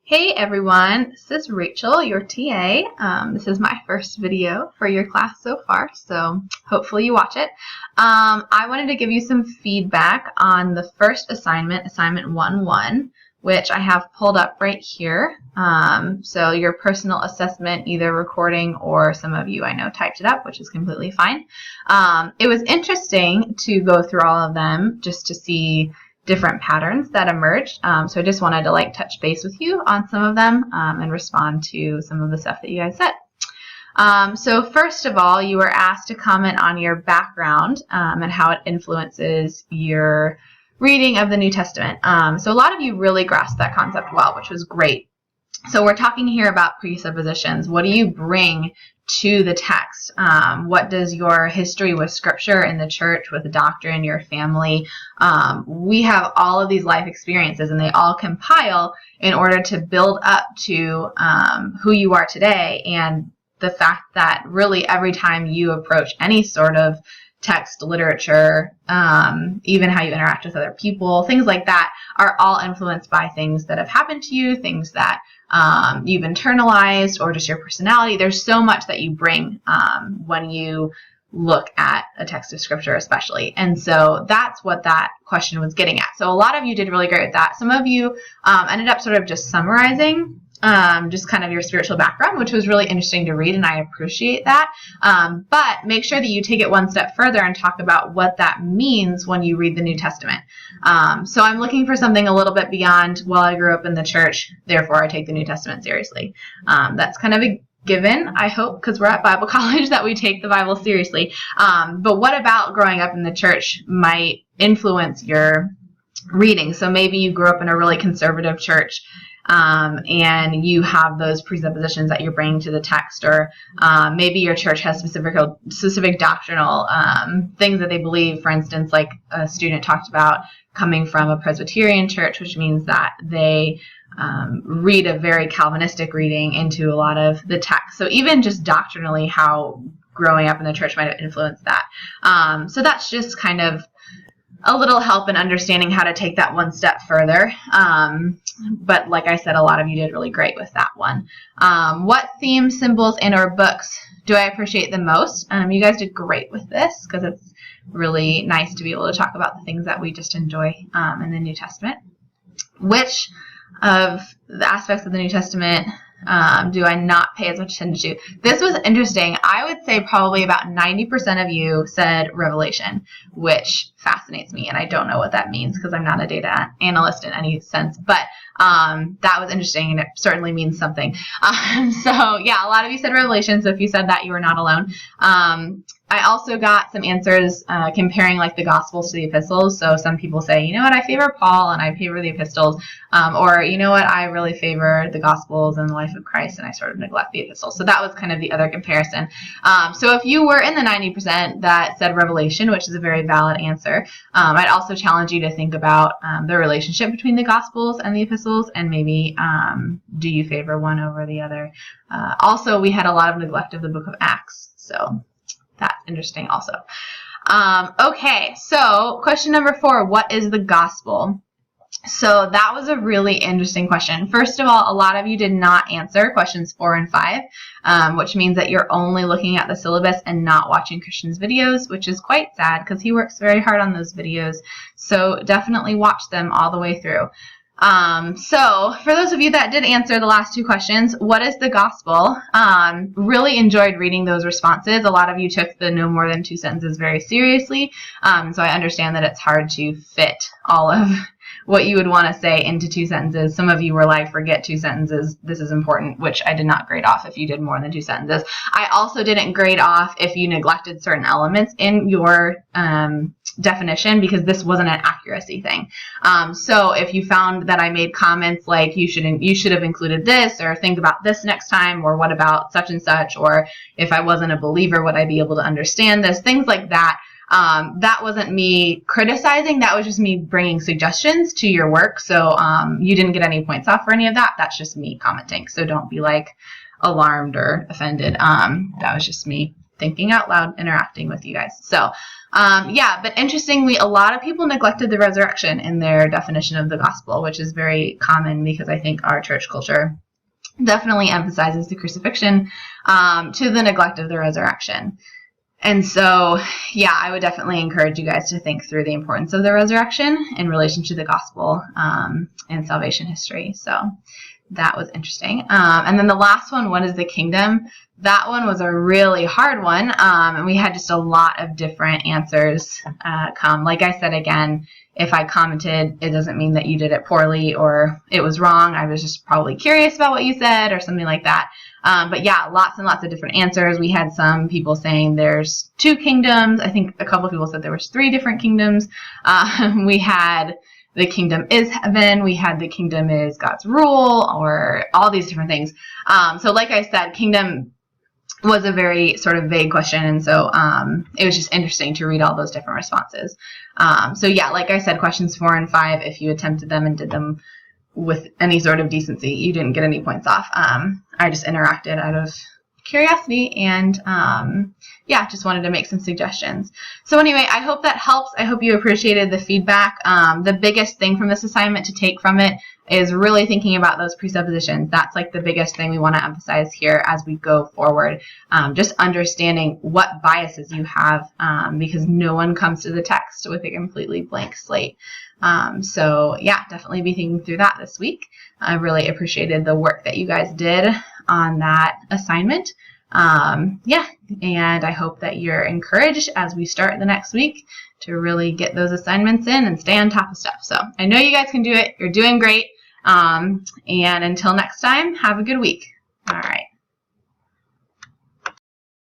Hey everyone, this is Rachel, your TA. This is my first video for your class so far, so hopefully you watch it. I wanted to give you some feedback on the first assignment, assignment 1-1, which I have pulled up right here. So your personal assessment, either recording or some of you I know typed it up, which is completely fine. It was interesting to go through all of them just to see different patterns that emerged. So I just wanted to touch base with you on some of them and respond to some of the stuff that you guys said. So first of all, you were asked to comment on your background and how it influences your reading of the New Testament. So a lot of you really grasped that concept well, which was great. So we're talking here about presuppositions. What do you bring to the text? What does your history with scripture in the church, with the doctrine, your family? We have all of these life experiences, and they all compile in order to build up to who you are today, and the fact that really every time you approach any sort of text, literature, even how you interact with other people, things like that are all influenced by things that have happened to you, things that you've internalized, or just your personality. There's so much that you bring when you look at a text of scripture especially. And so that's what that question was getting at. So a lot of you did really great with that. Some of you ended up sort of just summarizing just kind of your spiritual background, which was really interesting to read, and I appreciate that. But make sure that you take it one step further and talk about what that means when you read the New Testament. So I'm looking for something a little bit beyond, well, I grew up in the church, therefore I take the New Testament seriously. That's kind of a given, I hope, because we're at Bible college, that we take the Bible seriously. But what about growing up in the church might influence your reading? So maybe you grew up in a really conservative church, and you have those presuppositions that you're bringing to the text, or maybe your church has specific doctrinal things that they believe. For instance, like a student talked about coming from a Presbyterian church, which means that they read a very Calvinistic reading into a lot of the text. So even just doctrinally, how growing up in the church might have influenced that. So that's just kind of a little help in understanding how to take that one step further. But like I said, a lot of you did really great with that one. What themes, symbols, and or books do I appreciate the most? You guys did great with this, because it's really nice to be able to talk about the things that we just enjoy in the New Testament. Which of the aspects of the New Testament do I not pay as much attention to? This was interesting. I would say probably about 90% of you said Revelation, which fascinates me, and I don't know what that means because I'm not a data analyst in any sense, but that was interesting, and it certainly means something. So yeah, a lot of you said Revelation, so if you said that, you were not alone. I also got some answers comparing the Gospels to the epistles. So some people say, you know what, I favor Paul and I favor the epistles, or you know what, I really favor the Gospels and the life of Christ and I sort of neglect the epistles. So that was kind of the other comparison. So if you were in the 90% that said Revelation, which is a very valid answer, I'd also challenge you to think about the relationship between the Gospels and the epistles, and maybe do you favor one over the other. Also, we had a lot of neglect of the book of Acts, so that's interesting also. Okay, so question number 4, what is the gospel? So that was a really interesting question. First of all, a lot of you did not answer questions 4 and 5, which means that you're only looking at the syllabus and not watching Christian's videos, which is quite sad because he works very hard on those videos. So definitely watch them all the way through. So for those of you that did answer the last 2 questions, what is the gospel? Really enjoyed reading those responses. A lot of you took the no more than 2 sentences very seriously. So I understand that it's hard to fit all of what you would want to say into 2 sentences. Some of you were like, forget 2 sentences, this is important, which I did not grade off if you did more than 2 sentences. I also didn't grade off if you neglected certain elements in your definition, because this wasn't an accuracy thing. So if you found that I made comments like you should have included this, or think about this next time, or what about such and such, or if I wasn't a believer, would I be able to understand this, things like that. That wasn't me criticizing, that was just me bringing suggestions to your work. So you didn't get any points off for any of that. That's just me commenting. So don't be alarmed or offended. That was just me thinking out loud, interacting with you guys. So Yeah, but interestingly, a lot of people neglected the resurrection in their definition of the gospel, which is very common because I think our church culture definitely emphasizes the crucifixion to the neglect of the resurrection. And so, yeah, I would definitely encourage you guys to think through the importance of the resurrection in relation to the gospel and salvation history. So that was interesting. And then the last one, what is the kingdom? That one was a really hard one, and we had just a lot of different answers come. Like I said, again, if I commented, it doesn't mean that you did it poorly or it was wrong. I was just probably curious about what you said or something like that. But yeah, lots and lots of different answers. We had some people saying there's 2 kingdoms. I think a couple of people said there was 3 different kingdoms. We had the kingdom is heaven. We had the kingdom is God's rule, or all these different things. So like I said, kingdom was a very sort of vague question, and so it was just interesting to read all those different responses. So yeah, like I said, questions 4 and 5, if you attempted them and did them with any sort of decency, you didn't get any points off. I just interacted out of curiosity and yeah, just wanted to make some suggestions. So anyway, I hope that helps. I hope you appreciated the feedback. The biggest thing from this assignment to take from it is really thinking about those presuppositions. That's like the biggest thing we want to emphasize here as we go forward. Just understanding what biases you have, because no one comes to the text with a completely blank slate. So yeah, definitely be thinking through that this week. I really appreciated the work that you guys did on that assignment. Yeah, and I hope that you're encouraged as we start the next week to really get those assignments in and stay on top of stuff. So I know you guys can do it. You're doing great. And until next time, have a good week. All right.